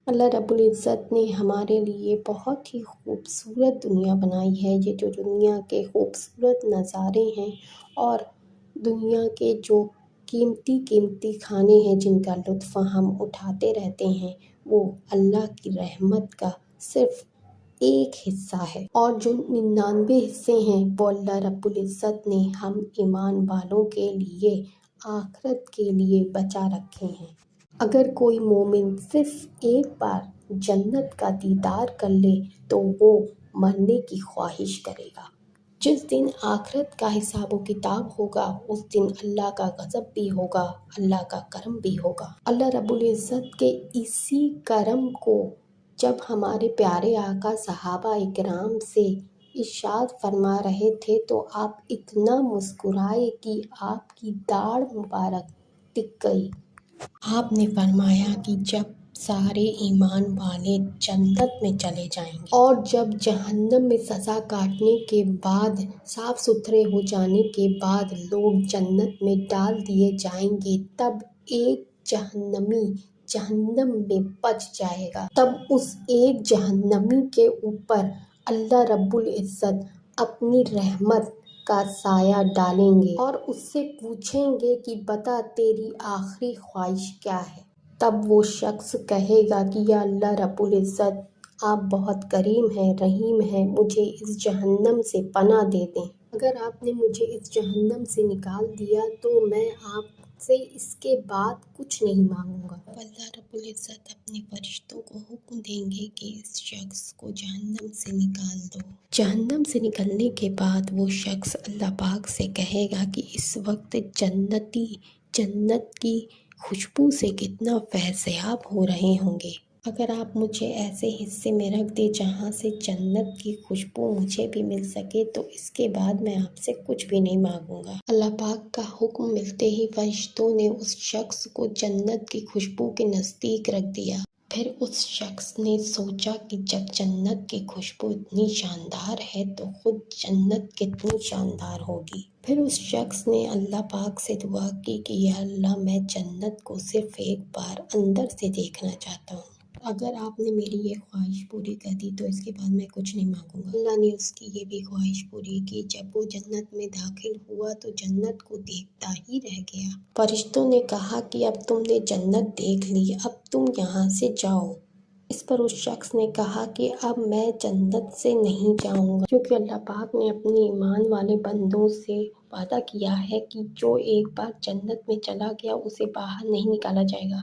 اللہ رب العزت نے ہمارے لیے بہت ہی خوبصورت دنیا بنائی ہے۔ یہ جو دنیا کے خوبصورت نظارے ہیں اور دنیا کے جو قیمتی کھانے ہیں جن کا لطف ہم اٹھاتے رہتے ہیں، وہ اللہ کی رحمت کا صرف ایک حصہ ہے، اور جو 99 حصے ہیں وہ اللہ رب العزت نے ہم ایمان والوں کے لیے آخرت کے لیے بچا رکھے ہیں۔ اگر کوئی مومن صرف ایک بار جنت کا دیدار کر لے تو وہ مرنے کی خواہش کرے گا۔ جس دن آخرت کا حساب و کتاب ہوگا اس دن اللہ کا غضب بھی ہوگا، اللہ کا کرم بھی ہوگا۔ اللہ رب العزت کے اسی کرم کو جب ہمارے پیارے آقا صحابہ اکرام سے ارشاد فرما رہے تھے تو آپ اتنا مسکرائے کہ آپ کی داڑھ مبارک ٹک گئی۔ آپ نے فرمایا کہ جب سارے ایمان والے جنت میں چلے جائیں گے اور جب جہنم میں سزا کاٹنے کے بعد صاف ستھرے ہو جانے کے بعد لوگ جنت میں ڈال دیے جائیں گے، تب ایک جہنمی جہنم میں بچ جائے گا۔ تب اس ایک جہنمی کے اوپر اللہ رب العزت اپنی رحمت کا سایہ ڈالیں گے اور اس سے پوچھیں گے کہ بتا تیری آخری خواہش کیا ہے؟ تب وہ شخص کہے گا کہ یا اللہ رب العزت آپ بہت کریم ہیں، رحیم ہیں، مجھے اس جہنم سے پناہ دے دیں۔ اگر آپ نے مجھے اس جہنم سے نکال دیا تو میں آپ سے اس کے بعد کچھ نہیں مانگوں گا۔ اللہ رب العزت اپنے فرشتوں کو حکم دیں گے کہ اس شخص کو جہنم سے نکال دو۔ جہنم سے نکلنے کے بعد وہ شخص اللہ پاک سے کہے گا کہ اس وقت جنت کی خوشبو سے کتنا فیضیاب ہو رہے ہوں گے۔ اگر آپ مجھے ایسے حصے میں رکھ دے جہاں سے جنت کی خوشبو مجھے بھی مل سکے تو اس کے بعد میں آپ سے کچھ بھی نہیں مانگوں گا۔ اللہ پاک کا حکم ملتے ہی فرشتوں نے اس شخص کو جنت کی خوشبو کے نزدیک رکھ دیا۔ پھر اس شخص نے سوچا کہ جب جنت کی خوشبو اتنی شاندار ہے تو خود جنت کتنی شاندار ہوگی۔ پھر اس شخص نے اللہ پاک سے دعا کی کہ یا اللہ میں جنت کو صرف ایک بار اندر سے دیکھنا چاہتا ہوں۔ اگر آپ نے میری یہ خواہش پوری کر دی تو اس کے بعد میں کچھ نہیں مانگوں گا۔ اللہ نے اس کی یہ بھی خواہش پوری کی۔ جب وہ جنت میں داخل ہوا تو جنت کو دیکھتا ہی رہ گیا۔ فرشتوں نے کہا کہ اب تم نے جنت دیکھ لی، اب تم یہاں سے جاؤ۔ اس پر اس شخص نے کہا کہ اب میں جنت سے نہیں جاؤں گا، کیونکہ اللہ پاک نے اپنے ایمان والے بندوں سے وعدہ کیا ہے کہ جو ایک بار جنت میں چلا گیا اسے باہر نہیں نکالا جائے گا۔